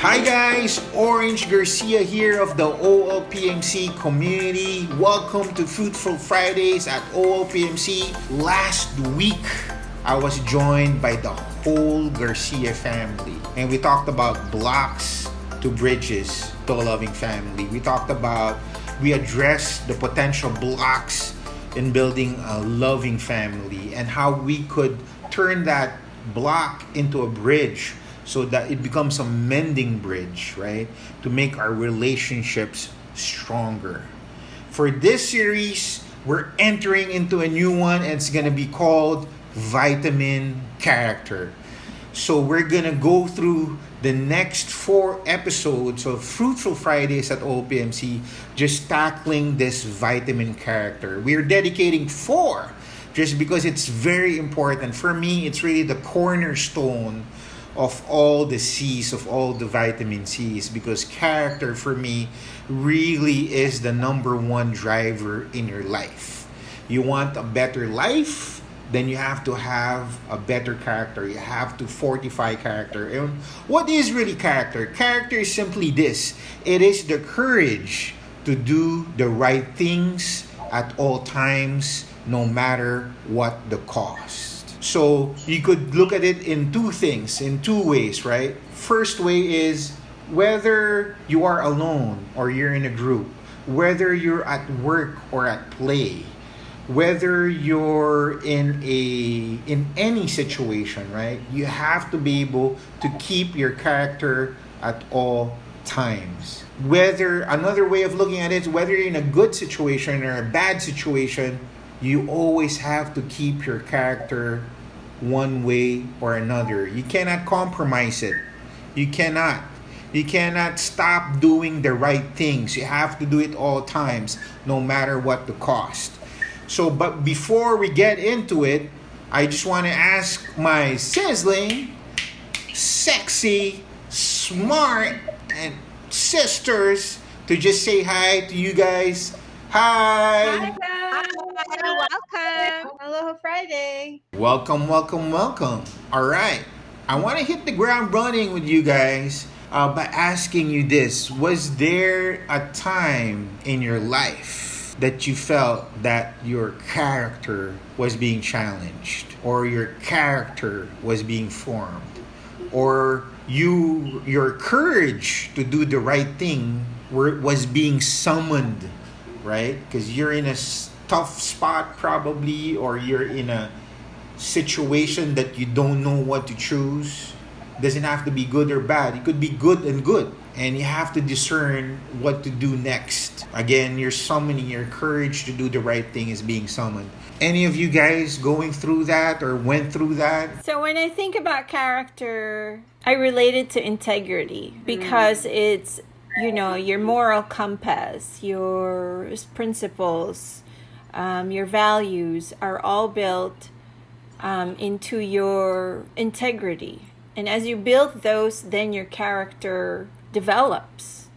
Hi guys, Orange Garcia here of the OLPMC community. Welcome to Fruitful Fridays at OLPMC. Last week, I was joined by the whole Garcia family, and we talked about blocks to bridges to a loving family. We addressed the potential blocks in building a loving family and how we could turn that block into a bridge so that it becomes a mending bridge, right? To make our relationships stronger. For this series, we're entering into a new one, and it's gonna be called Vitamin Character. So we're gonna go through the next 4 episodes of Fruitful Fridays at OLPMC, just tackling this vitamin character. We're dedicating 4 just because it's very important. For me, it's really the cornerstone of all the C's, of all the vitamin C's, because character for me really is the number one driver in your life. You want a better life, then you have to have a better character. You have to fortify character. And what is really character? Character is simply this. It is the courage to do the right things at all times, no matter what the cost. So you could look at it in 2 things, in 2 ways, right? First way is whether you are alone or you're in a group, whether you're at work or at play, whether you're in any situation, right? You have to be able to keep your character at all times. Whether another way of looking at it is whether you're in a good situation or a bad situation, you always have to keep your character one way or another. You cannot compromise it. You cannot stop doing the right things. You have to do it all times, no matter what the cost. So, but before we get into it, I just want to ask my sizzling, sexy, smart, and sisters to just say hi to you guys. Hi. Hi, guys. Welcome. Aloha Friday. Welcome. All right. I want to hit the ground running with you guys by asking you this. Was there a time in your life that you felt that your character was being challenged, or your character was being formed, or your courage to do the right thing was being summoned, right? Because you're in a tough spot probably, or you're in a situation that you don't know what to choose. Doesn't have to be good or bad. It could be good, and you have to discern what to do next. Again, you're summoning your courage to do the right thing is being summoned. Any of you guys going through that or went through that? So when I think about character, I relate it to integrity because it's, your moral compass, your principles, your values are all built into your integrity. And as you build those, then your character develops.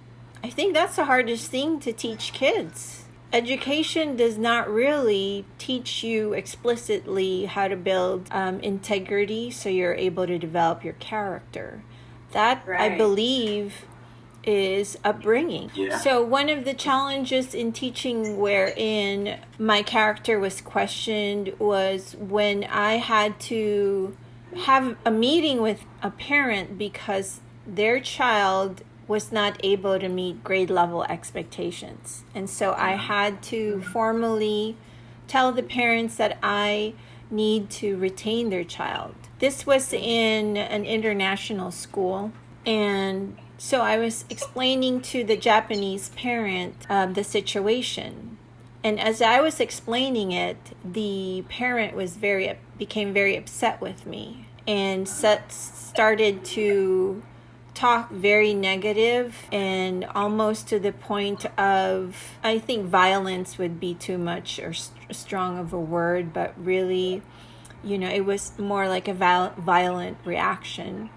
I think that's the hardest thing to teach kids. Education does not really teach you explicitly how to build integrity so you're able to develop your character. That, right, I believe, is upbringing. Yeah. So one of the challenges in teaching wherein my character was questioned was when I had to have a meeting with a parent because their child was not able to meet grade level expectations. And so I had to formally tell the parents that I need to retain their child. This was in an international school, and so I was explaining to the Japanese parent the situation. And as I was explaining it, the parent became very upset with me and started to talk very negative, and almost to the point of, I think violence would be too much or strong of a word, but really, it was more like a violent reaction.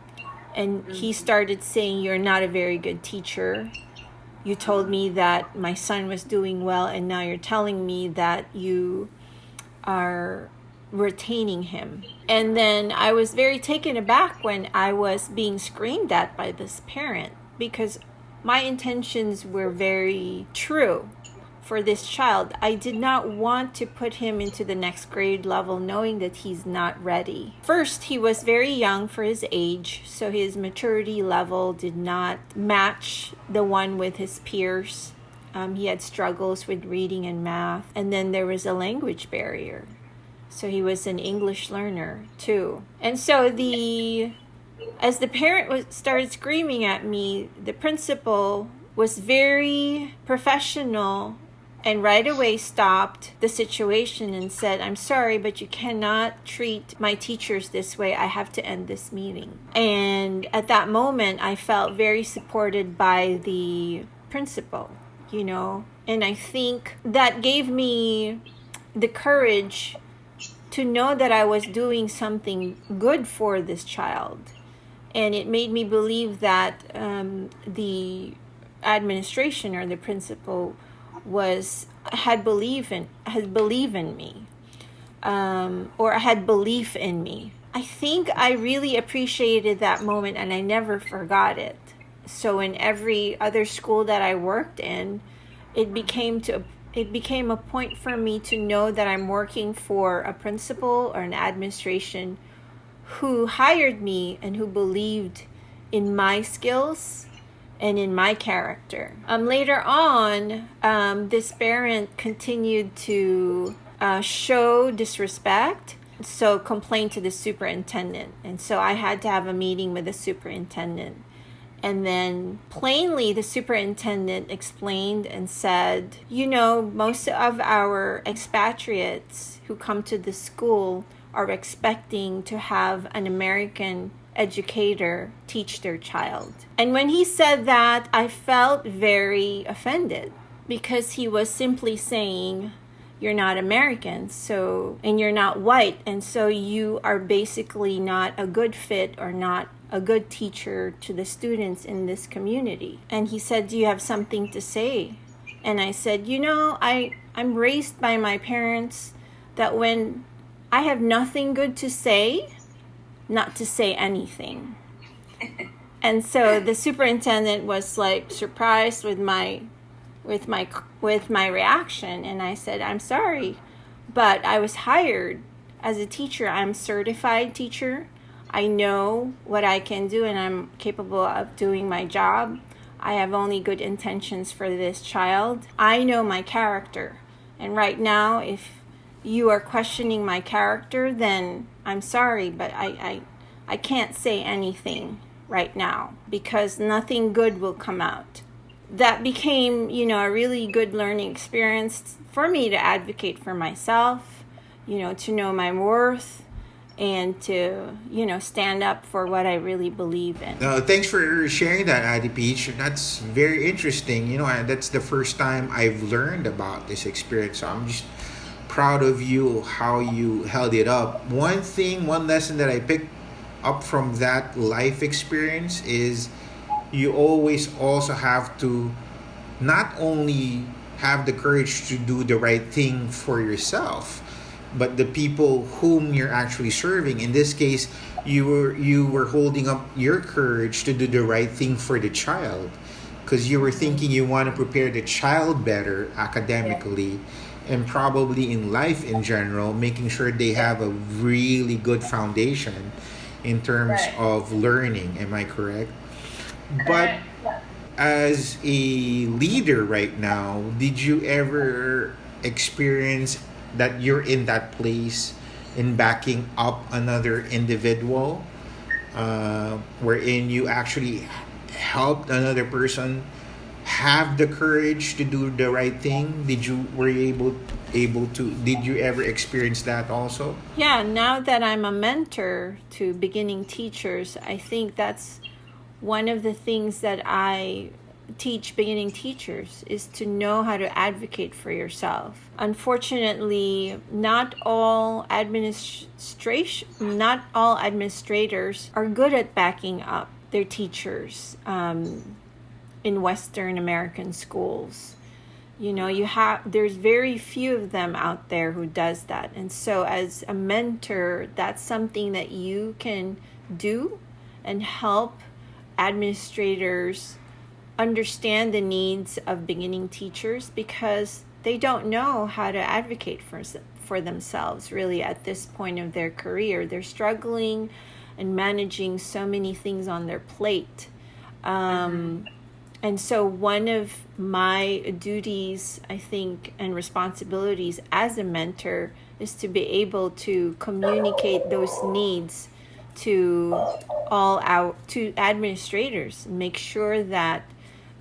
And he started saying, "You're not a very good teacher. You told me that my son was doing well, and now you're telling me that you are retaining him." And then I was very taken aback when I was being screamed at by this parent. because my intentions were very true for this child. I did not want to put him into the next grade level knowing that he's not ready. First, he was very young for his age, so his maturity level did not match the one with his peers. He had struggles with reading and math, and then there was a language barrier. So he was an English learner too. And so as the parent started screaming at me, the principal was very professional and right away stopped the situation and said, "I'm sorry, but you cannot treat my teachers this way. I have to end this meeting." And at that moment, I felt very supported by the principal, and I think that gave me the courage to know that I was doing something good for this child. And it made me believe that the administration or the principal had belief in me, or had belief in me. I think I really appreciated that moment, and I never forgot it. So in every other school that I worked in, it became a point for me to know that I'm working for a principal or an administration who hired me and who believed in my skills and in my character. Later on, this parent continued to show disrespect, so complained to the superintendent. And so I had to have a meeting with the superintendent. And then plainly, the superintendent explained and said, most of our expatriates who come to the school are expecting to have an American educator teach their child. And when he said that, I felt very offended, because he was simply saying, you're not American, and you're not white, and so you are basically not a good fit or not a good teacher to the students in this community. And he said, do you have something to say? And I said, I'm raised by my parents that when I have nothing good to say, not to say anything. And so the superintendent was surprised with my reaction, and I said, I'm sorry, but I was hired as a teacher. I'm a certified teacher. I know what I can do, and I'm capable of doing my job. I have only good intentions for this child. I know my character, and right now, if you are questioning my character, then I'm sorry, but I can't say anything right now, because nothing good will come out. That became, a really good learning experience for me to advocate for myself, to know my worth, and to, stand up for what I really believe in. Thanks for sharing that, Adi Peach. That's very interesting. That's the first time I've learned about this experience. So I'm just proud of you, how you held it up. One lesson that I picked up from that life experience is you always also have to not only have the courage to do the right thing for yourself, but the people whom you're actually serving. In this case, you were holding up your courage to do the right thing for the child, because you were thinking you want to prepare the child better academically, and probably in life in general, making sure they have a really good foundation in terms of learning. Am I correct? But as a leader right now, did you ever experience that you're in that place in backing up another individual, wherein you actually helped another person have the courage to do the right thing? Did you ever experience that also? Yeah, now that I'm a mentor to beginning teachers, I think that's one of the things that I teach beginning teachers, is to know how to advocate for yourself. Unfortunately, not all administrators are good at backing up their teachers in Western American schools. There's very few of them out there who does that. And so as a mentor, that's something that you can do and help administrators understand the needs of beginning teachers because they don't know how to advocate for themselves really at this point of their career. They're struggling and managing so many things on their plate. And so one of my duties, I think, and responsibilities as a mentor is to be able to communicate those needs to to administrators, make sure that,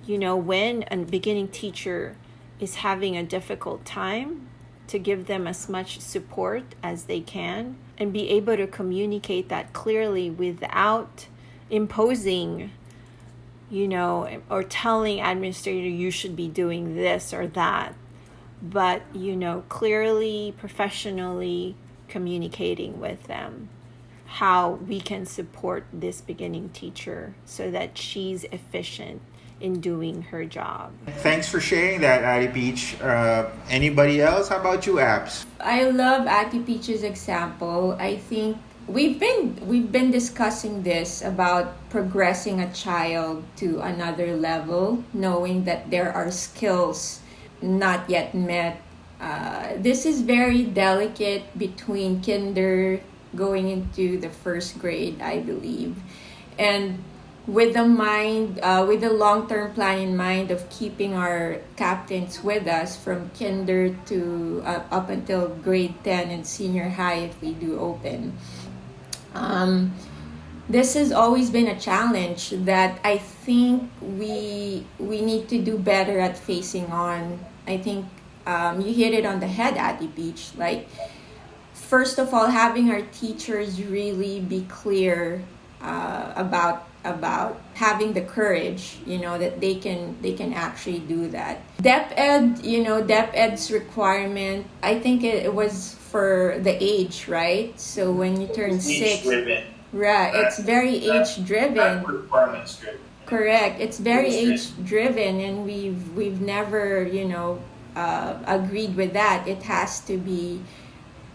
when a beginning teacher is having a difficult time, to give them as much support as they can and be able to communicate that clearly without imposing, or telling administrator you should be doing this or that, but, clearly, professionally communicating with them how we can support this beginning teacher so that she's efficient in doing her job. Thanks for sharing that, Adi Peach. Anybody else? How about you, Abs? I love Adi Peach's example. I think we've been discussing this about progressing a child to another level, knowing that there are skills not yet met. This is very delicate between kinder going into the first grade, I believe, and with the long-term plan in mind of keeping our captains with us from kinder to up until grade 10 and senior high if we do open. This has always been a challenge that I think we need to do better at facing on. I think you hit it on the head, Adi Peach. Like, first of all, having our teachers really be clear about having the courage, that they can actually do that. Dep Ed's requirement, I think it was for the age, right? So when you turn 6, right, it's very age driven. Performance driven. Correct. It's very age driven, and we've never agreed with that. It has to be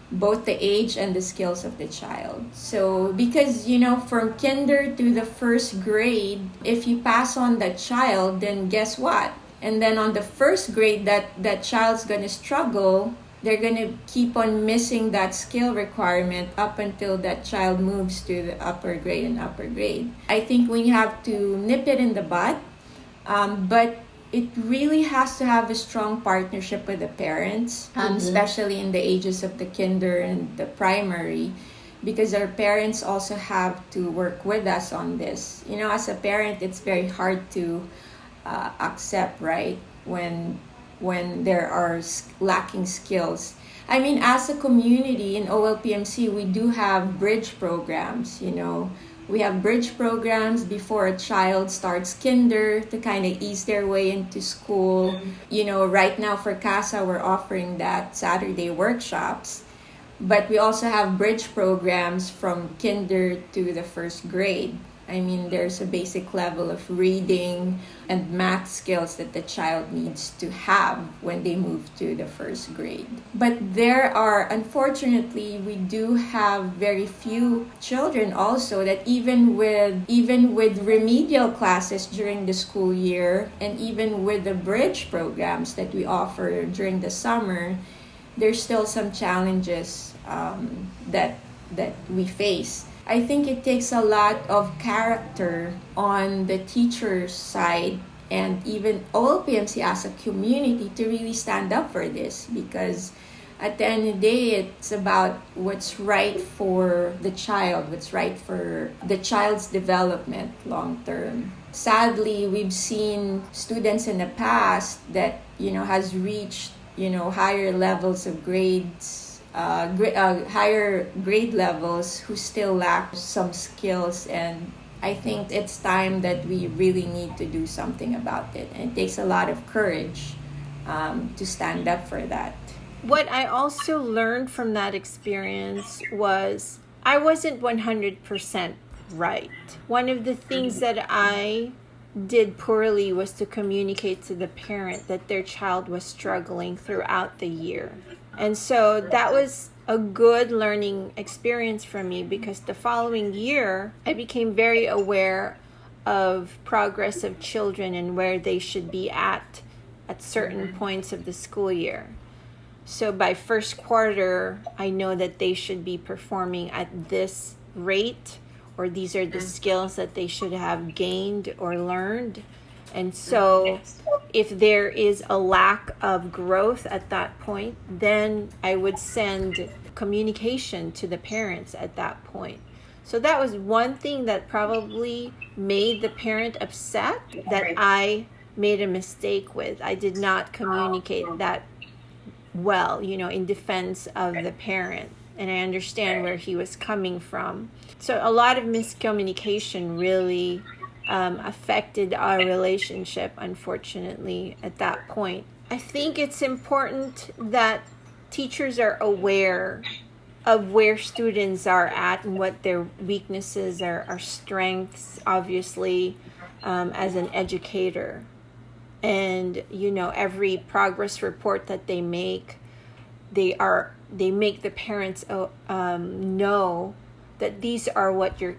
both the age and the skills of the child. So because from kinder to the first grade, if you pass on that child, then guess what? And then on the first grade, that child's gonna struggle. They're gonna keep on missing that skill requirement up until that child moves to the upper grade. I think we have to nip it in the bud, but it really has to have a strong partnership with the parents, especially in the ages of the kinder and the primary, because our parents also have to work with us on this. As a parent, it's very hard to accept, right, when there are lacking skills. I mean, as a community in OLPMC, we do have bridge programs, We have bridge programs before a child starts kinder to kind of ease their way into school. Right now for CASA, we're offering that Saturday workshops. But we also have bridge programs from kinder to the first grade. I mean, there's a basic level of reading and math skills that the child needs to have when they move to the first grade. But unfortunately, we do have very few children also that even with remedial classes during the school year, and even with the bridge programs that we offer during the summer, there's still some challenges that we face. I think it takes a lot of character on the teacher's side and even OLPMC as a community to really stand up for this, because at the end of the day, it's about what's right for the child, what's right for the child's development long term. Sadly, we've seen students in the past that has reached higher levels of grades, higher grade levels, who still lack some skills, and I think it's time that we really need to do something about it, and it takes a lot of courage to stand up for that. What I also learned from that experience was I wasn't 100% right. One of the things that I did poorly was to communicate to the parent that their child was struggling throughout the year. And so that was a good learning experience for me, because the following year I became very aware of progress of children and where they should be at certain points of the school year. So by first quarter, I know that they should be performing at this rate, or these are the skills that they should have gained or learned. And so if there is a lack of growth at that point, then I would send communication to the parents at that point. So that was one thing that probably made the parent upset, that I made a mistake with. I did not communicate that well, in defense of the parent. And I understand where he was coming from. So a lot of miscommunication really affected our relationship, unfortunately, at that point. I think it's important that teachers are aware of where students are at and what their weaknesses are, strengths, obviously, as an educator. And every progress report that they make, they make the parents know that these are what your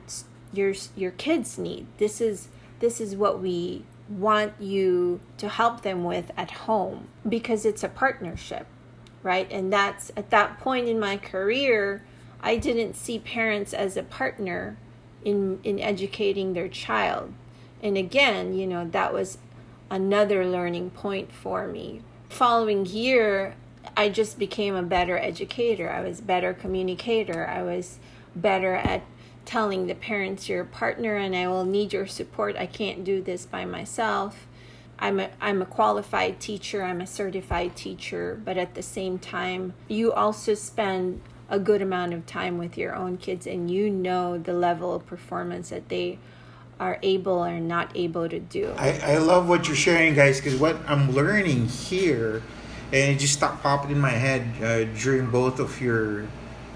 kids need. This is what we want you to help them with at home, because it's a partnership, right? And that's at that point in my career, I didn't see parents as a partner in educating their child. And again, that was another learning point for me. Following year, I just became a better educator. I was a better communicator. I was better at telling the parents, you're a partner and I will need your support. I can't do this by myself. I'm a qualified teacher. I'm a certified teacher. But at the same time, you also spend a good amount of time with your own kids, and the level of performance that they are able or not able to do. I love what you're sharing, guys, because what I'm learning here, and it just stopped popping in my head during both of your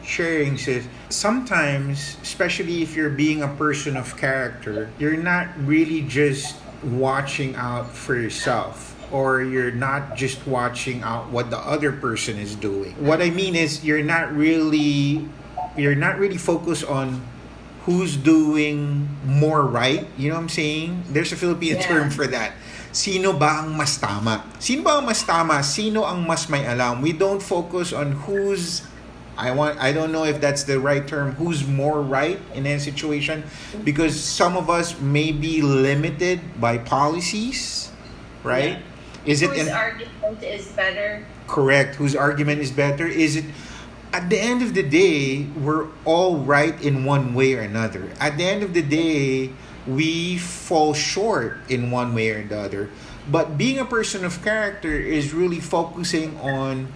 sharings, is sometimes, especially if you're being a person of character, you're not really just watching out for yourself, or you're not just watching out what the other person is doing. What I mean is you're not really focused on who's doing more right. You know what I'm saying? There's a Filipino term for that. Sino ba ang mas tama? Sino ba ang mas tama? Sino ang mas may alam? We don't focus on who's, I don't know if that's the right term, who's more right in a situation, because some of us may be limited by policies, right? Is it whose argument is better? Correct. Whose argument is better? Is it, at the end of the day, we're all right in one way or another. At the end of the day, we fall short in one way or the other. But being a person of character is really focusing on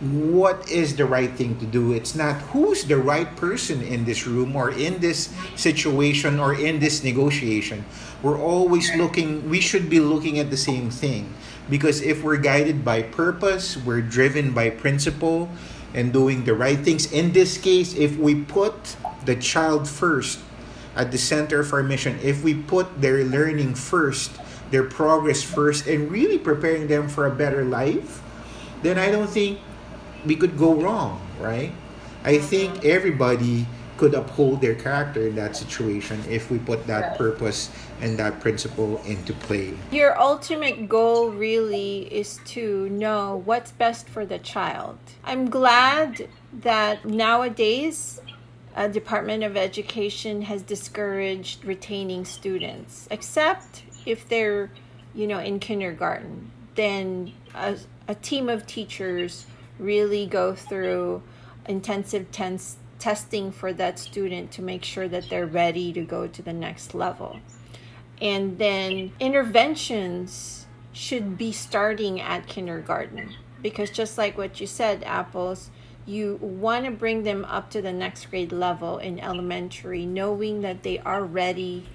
what is the right thing to do. It's not who's the right person in this room or in this situation or in this negotiation. We're always we should be looking at the same thing. Because if we're guided by purpose, we're driven by principle, and doing the right things. In this case, if we put the child first at the center of our mission, if we put their learning first, their progress first, and really preparing them for a better life, then I don't think we could go wrong, right? I think everybody could uphold their character in that situation if we put that purpose and that principle into play. Your ultimate goal really is to know what's best for the child. I'm glad that nowadays Department of Education has discouraged retaining students, except if they're, in kindergarten. Then a team of teachers really go through intensive testing for that student to make sure that they're ready to go to the next level. And then interventions should be starting at kindergarten, because just like what you said, Apples, you want to bring them up to the next grade level in elementary, knowing that they are ready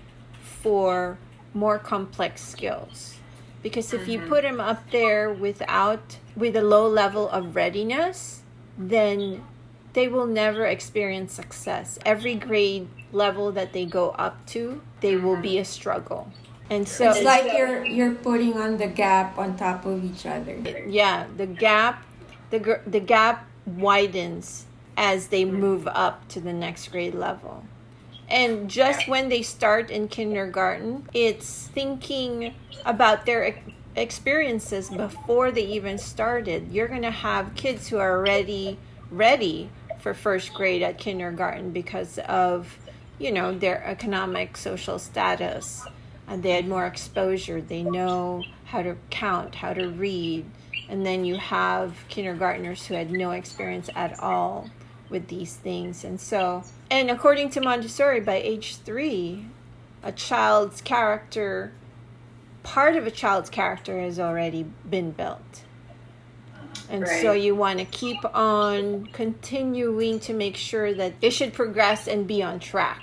for more complex skills. Because if you put them up there with a low level of readiness, then they will never experience success. Every grade level that they go up to, they will be a struggle. And so it's like you're putting on the gap on top of each other. Yeah, the gap widens as they move up to the next grade level. And just when they start in kindergarten, it's thinking about their experiences before they even started. You're going to have kids who are already ready for first grade at kindergarten because of, their economic, social status. And they had more exposure. They know how to count, how to read. And then you have kindergartners who had no experience at all with these things. And according to Montessori, by age 3, part of a child's character has already been built. And so you want to keep on continuing to make sure that they should progress and be on track.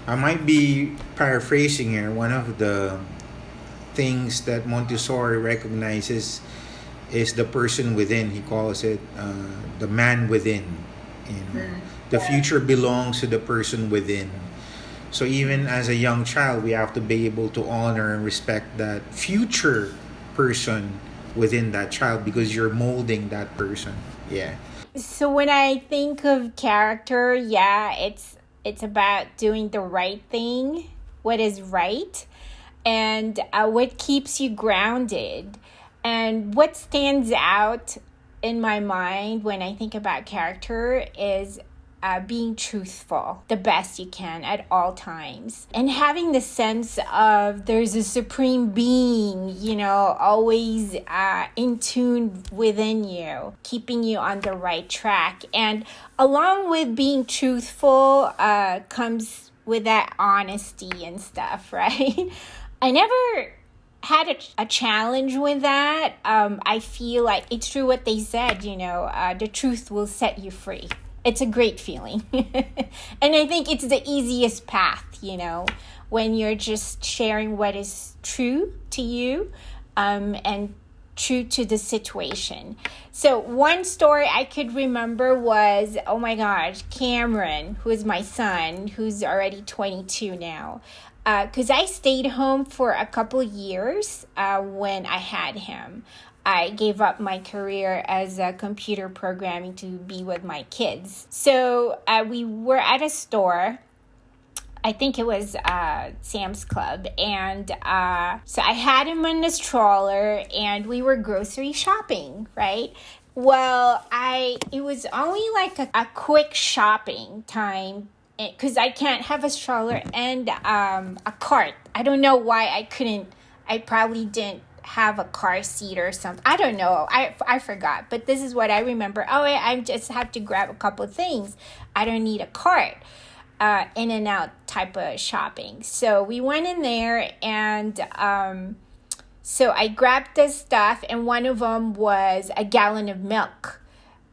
I might be paraphrasing here. One of the things that Montessori recognizes is the person within. He calls it the man within. The future belongs to the person within. So even as a young child, we have to be able to honor and respect that future person within that child because you're molding that person. Yeah. So when I think of character, it's about doing the right thing, what is right, and what keeps you grounded. And what stands out in my mind when I think about character is being truthful the best you can at all times, and having the sense of there's a supreme being, always in tune within you, keeping you on the right track. And along with being truthful comes with that honesty and stuff, right? I never had a challenge with that. I feel like it's true what they said, the truth will set you free. It's a great feeling. And I think it's the easiest path, when you're just sharing what is true to you and true to the situation. So one story I could remember was, oh my gosh, Cameron, who is my son, who's already 22 now. Because I stayed home for a couple years when I had him. I gave up my career as a computer programming to be with my kids. So we were at a store. I think it was Sam's Club. And so I had him in the stroller and we were grocery shopping, right? Well, it was only like a quick shopping time because I can't have a stroller and a cart. I don't know why I probably didn't have a car seat or something. I don't know. I forgot. But this is what I remember. Oh, I just have to grab a couple of things. I don't need a cart. In and out type of shopping. So we went in there and so I grabbed this stuff and one of them was a gallon of milk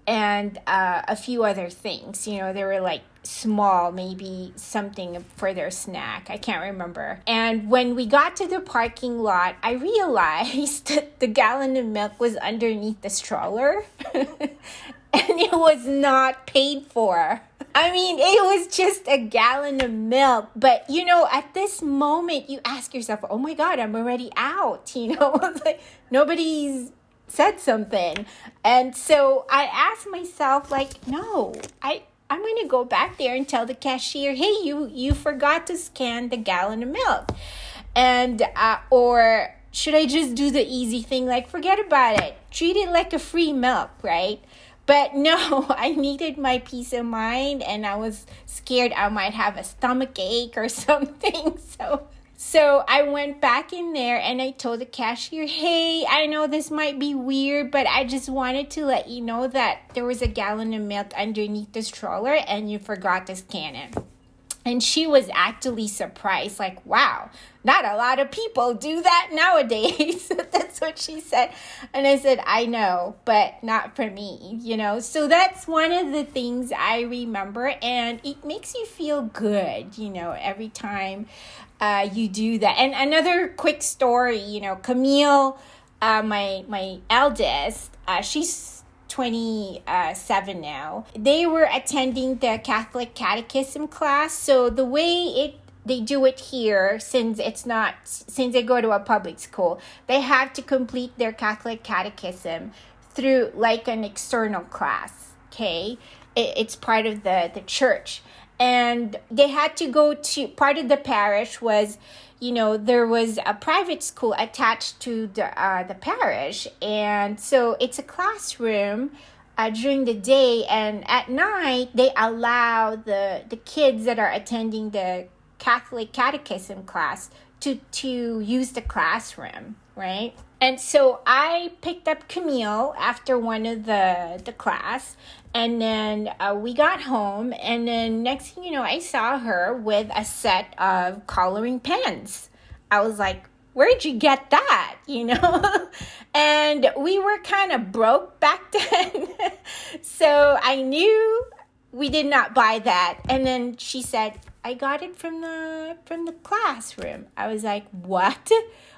and a few other things. They were like small, maybe something for their snack. I can't remember. And when we got to the parking lot, I realized that the gallon of milk was underneath the stroller and it was not paid for. I mean, it was just a gallon of milk. But, at this moment, you ask yourself, oh my God, I'm already out. It's like nobody's said something. And so I asked myself, no, I'm going to go back there and tell the cashier, hey, you forgot to scan the gallon of milk. And, or should I just do the easy thing? Forget about it. Treat it like a free milk, right? But no, I needed my peace of mind and I was scared I might have a stomach ache or something. So I went back in there and I told the cashier, hey, I know this might be weird, but I just wanted to let you know that there was a gallon of milk underneath the stroller and you forgot to scan it. And she was actually surprised, wow, not a lot of people do that nowadays. That's what she said. And I said, I know, but not for me, So that's one of the things I remember. And it makes you feel good, every time you do that. And another quick story, Camille, my eldest, she's 27 now. They were attending the Catholic Catechism class. So the way they do it here, since they go to a public school, they have to complete their Catholic Catechism through an external class. Okay, it's part of the church. And they had to go to, part of the parish was, there was a private school attached to the parish. And so it's a classroom during the day, and at night they allow the kids that are attending the Catholic catechism class to use the classroom, right? And so I picked up Camille after one of the class, and then we got home, and then next thing you know, I saw her with a set of coloring pens. I was like, where'd you get that? And we were kind of broke back then. So I knew we did not buy that. And then she said, I got it from the classroom. I was like, what?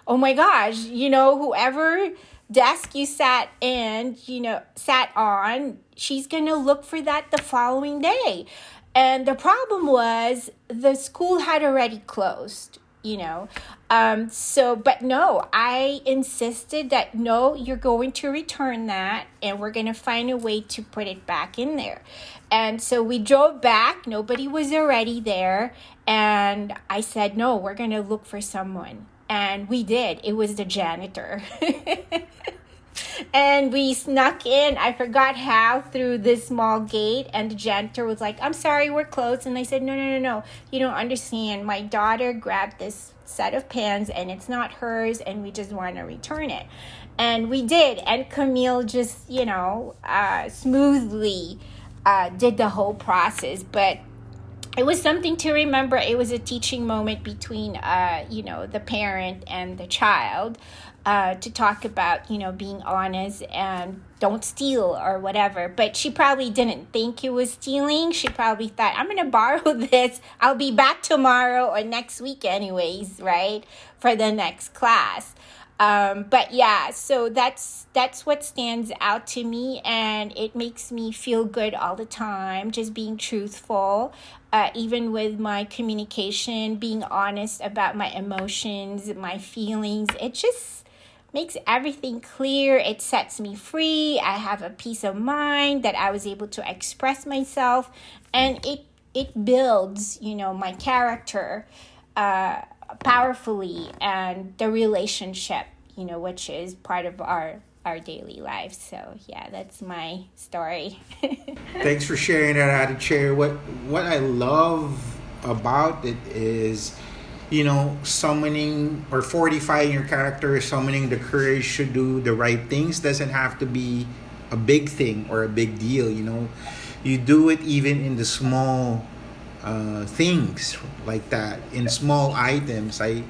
Oh my gosh, whoever desk you sat on, she's going to look for that the following day. And the problem was the school had already closed. But no, I insisted that no, you're going to return that and we're going to find a way to put it back in there. And so we drove back, nobody was already there. And I said, no, we're going to look for someone. And we did. It was the janitor. And we snuck in, I forgot how, through this small gate. And the janitor was like, I'm sorry, we're closed. And I said, no. You don't understand. My daughter grabbed this set of pens and it's not hers. And we just want to return it. And we did. And Camille just, smoothly did the whole process. But it was something to remember. It was a teaching moment between, the parent and the child. To talk about, being honest and don't steal or whatever. But she probably didn't think it was stealing. She probably thought, I'm going to borrow this. I'll be back tomorrow or next week anyways, right? For the next class. But yeah, so that's what stands out to me. And it makes me feel good all the time, just being truthful. Even with my communication, being honest about my emotions, my feelings. It just makes everything clear. It sets me free. I have a peace of mind that I was able to express myself, and it builds, my character powerfully, and the relationship, which is part of our daily life. So yeah, that's my story. Thanks for sharing that, Adichie. What I love about it is, summoning or fortifying your character, summoning the courage to do the right things doesn't have to be a big thing or a big deal. You do it even in the small things like that, in small items. I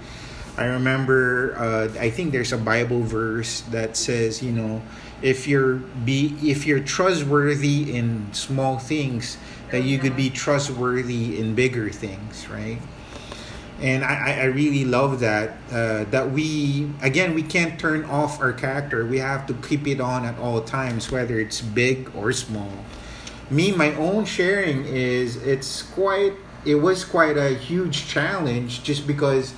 remember I think there's a Bible verse that says, if you're trustworthy in small things, that you could be trustworthy in bigger things, right? And I really love that we can't turn off our character. We have to keep it on at all times, whether it's big or small. My own sharing is it was quite a huge challenge, just because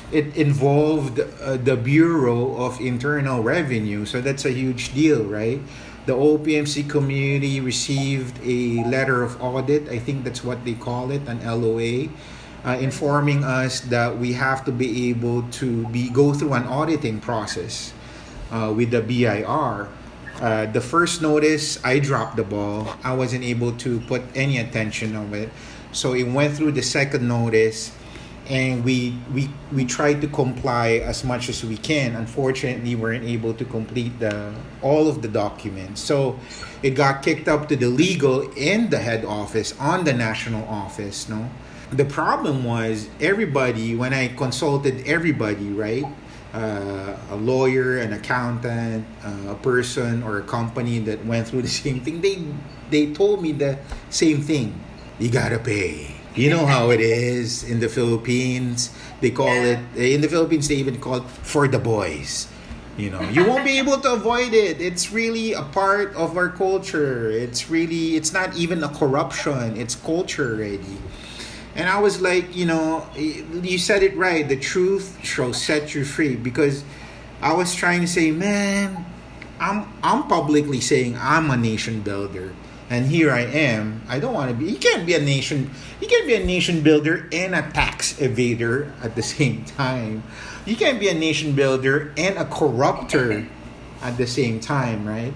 it involved the Bureau of Internal Revenue. So that's a huge deal, right? The OLPMC community received a letter of audit. I think that's what they call it, an LOA. Informing us that we have to be able to go through an auditing process with the BIR. The first notice, I dropped the ball. I wasn't able to put any attention on it. So it went through the second notice, and we tried to comply as much as we can. Unfortunately, we weren't able to complete all of the documents. So it got kicked up to the legal in the head office, on the national office, no? The problem was when I consulted everybody, right? A lawyer, an accountant, a person or a company that went through the same thing, they told me the same thing. You gotta pay. You know how it is in the Philippines. They call it, in the Philippines, they even call it for the boys. You won't be able to avoid it. It's really a part of our culture. It's not even a corruption. It's culture already. And I was like, you said it right. The truth shall set you free. Because I was trying to say, man, I'm publicly saying I'm a nation builder. And here I am. I don't want to be. You can't be a nation builder and a tax evader at the same time. You can't be a nation builder and a corrupter at the same time, right?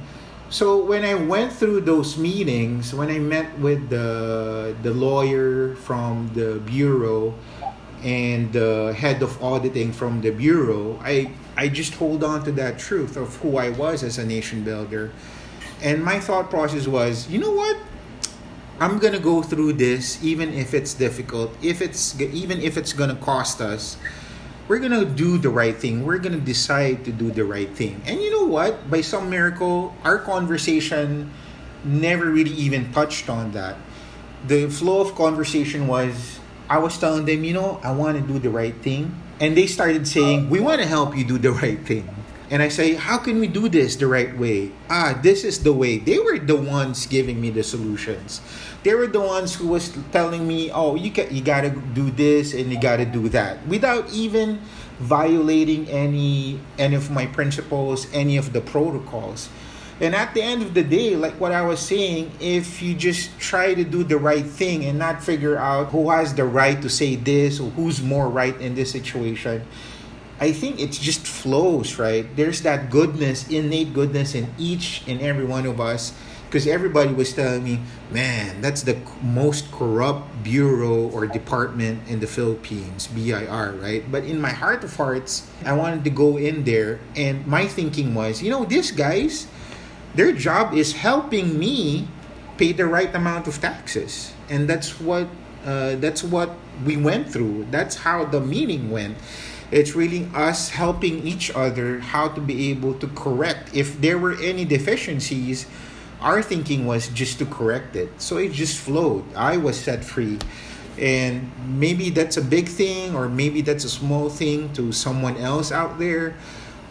So when I went through those meetings, when I met with the lawyer from the bureau and the head of auditing from the bureau, I just hold on to that truth of who I was as a nation builder. And my thought process was, you know what? I'm gonna go through this even if it's difficult, even if it's gonna cost us. We're gonna do the right thing. We're gonna decide to do the right thing. And you know what? By some miracle, our conversation never really even touched on that. The flow of conversation was, I was telling them, I want to do the right thing. And they started saying, we want to help you do the right thing. And I say, how can we do this the right way? This is the way. They were the ones giving me the solutions. They were the ones who was telling me, oh, you got to do this and you got to do that, without even violating any of my principles, any of the protocols. And at the end of the day, like what I was saying, if you just try to do the right thing and not figure out who has the right to say this or who's more right in this situation, I think it just flows, right? There's that goodness, innate goodness in each and every one of us. Because everybody was telling me, man, that's the most corrupt bureau or department in the Philippines, BIR, right? But in my heart of hearts, I wanted to go in there. And my thinking was, these guys, their job is helping me pay the right amount of taxes. And that's what we went through. That's how the meeting went. It's really us helping each other how to be able to correct. If there were any deficiencies, our thinking was just to correct it. So it just flowed. I was set free. And maybe that's a big thing, or maybe that's a small thing to someone else out there.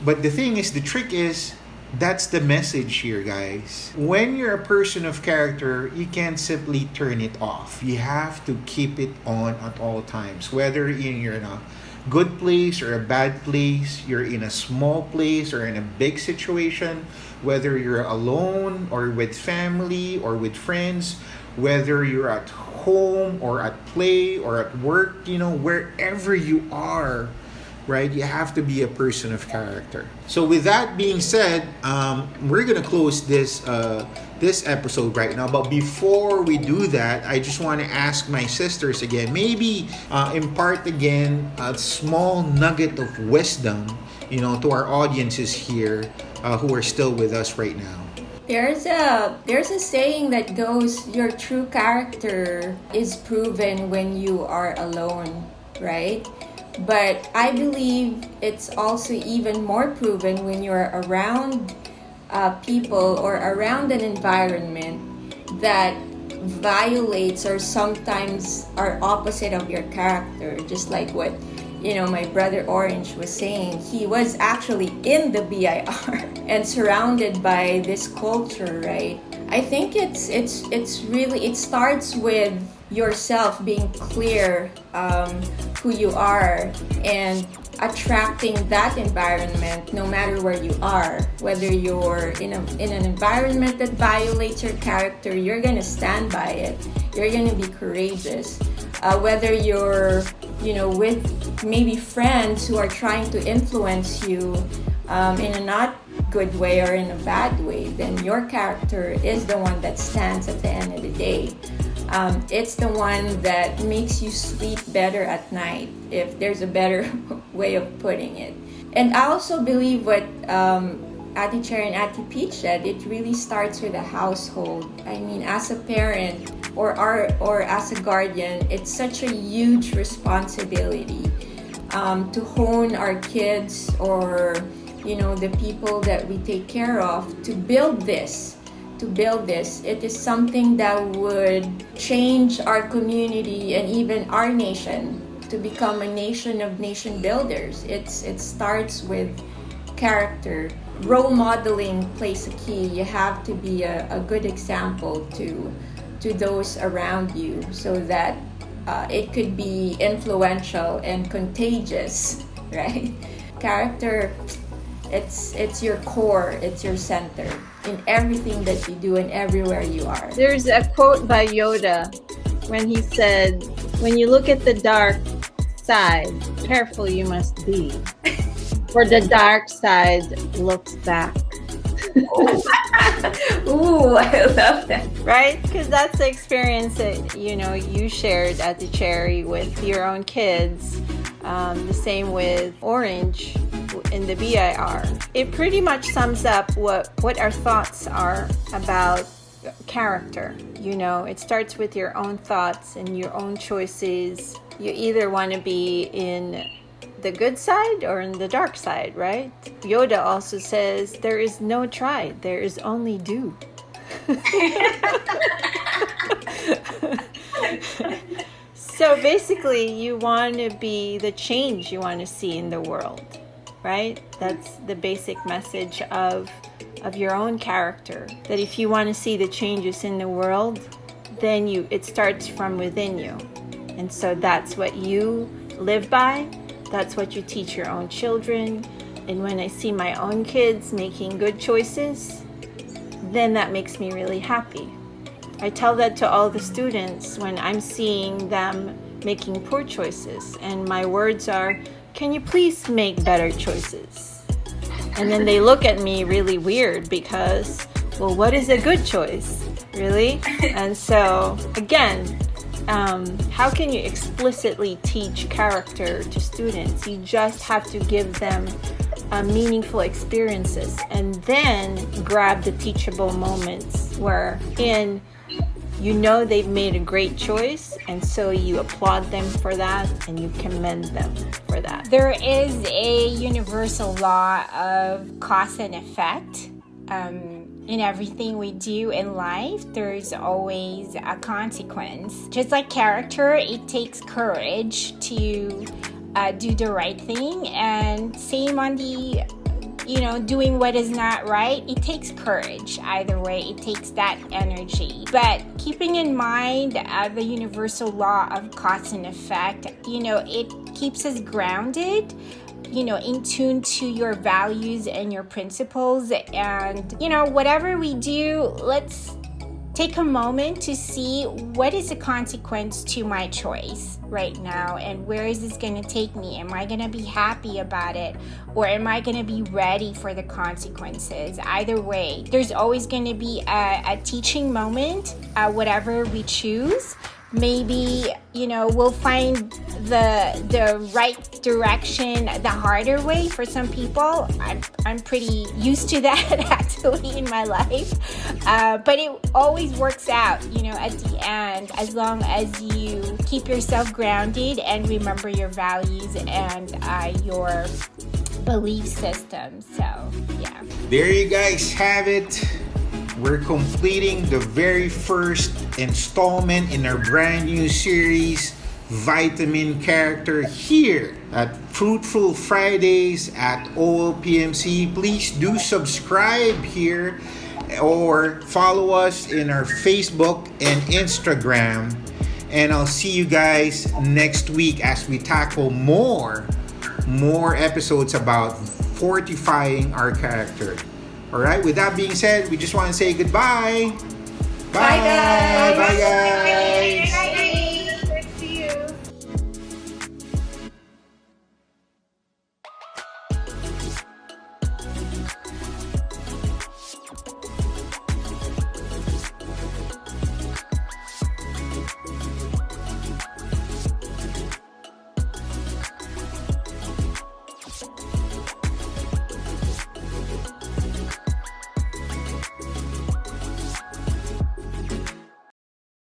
But the trick is, that's the message here, guys. When you're a person of character, you can't simply turn it off. You have to keep it on at all times. Whether you're in a good place or a bad place, you're in a small place or in a big situation, whether you're alone or with family or with friends, whether you're at home or at play or at work, wherever you are, right? You have to be a person of character. So with that being said, we're gonna close this episode right now. But before we do that, I just want to ask my sisters again, maybe impart again a small nugget of wisdom, to our audiences here who are still with us right now. There's a saying that goes, your true character is proven when you are alone, right? But I believe it's also even more proven when you're around people or around an environment that violates or sometimes are opposite of your character. Just like what my brother Orange was saying, he was actually in the BIR and surrounded by this culture, right? I think it's really, it starts with yourself being clear who you are and attracting that environment no matter where you are. Whether you're in an environment that violates your character, you're gonna stand by it. You're gonna be courageous. Whether you're with maybe friends who are trying to influence you in a not good way or in a bad way, then your character is the one that stands at the end of the day. It's the one that makes you sleep better at night, if there's a better way of putting it. And I also believe what Ate Cherry and Ate Peach said, it really starts with a household. I mean, as a parent or as a guardian, it's such a huge responsibility to hone our kids or the people that we take care of to build this. It is something that would change our community and even our nation to become a nation of nation builders. It starts with character. Role modeling plays a key. You have to be a good example to those around you so that it could be influential and contagious, right? Character, it's your core, it's your center. in everything that you do and everywhere you are. There's a quote by Yoda when he said, "When you look at the dark side, careful you must be, for the dark side looks back." Ooh, I love that. Right? Because that's the experience that, you shared at the Cherry with your own kids. The same with Orange in the BIR. It pretty much sums up what our thoughts are about character. It starts with your own thoughts and your own choices. You either want to be in the good side or in the dark side, right? Yoda also says there is no try, there is only do. So basically, you want to be the change you want to see in the world, right? That's the basic message of your own character. That if you want to see the changes in the world, then it starts from within you. And so that's what you live by. That's what you teach your own children. And when I see my own kids making good choices, then that makes me really happy. I tell that to all the students when I'm seeing them making poor choices. And my words are, can you please make better choices? And then they look at me really weird because, well, what is a good choice? Really? And so, again, how can you explicitly teach character to students? You just have to give them meaningful experiences and then grab the teachable moments wherein they've made a great choice, and so you applaud them for that and you commend them for that. There is a universal law of cause and effect. In everything we do in life, there's always a consequence. Just like character, it takes courage to do the right thing, and same on the doing what is not right. It takes courage. Either way, it takes that energy. But keeping in mind the universal law of cause and effect, it keeps us grounded, in tune to your values and your principles. And, whatever we do, let's take a moment to see what is the consequence to my choice right now, and where is this going to take me? Am I going to be happy about it, or am I going to be ready for the consequences? Either way, there's always going to be a teaching moment, whatever we choose. Maybe, we'll find the right direction the harder way for some people. I'm pretty used to that actually in my life. But it always works out, at the end, as long as you keep yourself grounded and remember your values and your belief system. So, yeah. There you guys have it. We're completing the very first installment in our brand new series, Vitamin Character, here at Fruitful Fridays at OLPMC. Please do subscribe here or follow us in our Facebook and Instagram. And I'll see you guys next week as we tackle more episodes about fortifying our character. All right, with that being said, we just want to say goodbye. Bye, guys. Bye, guys.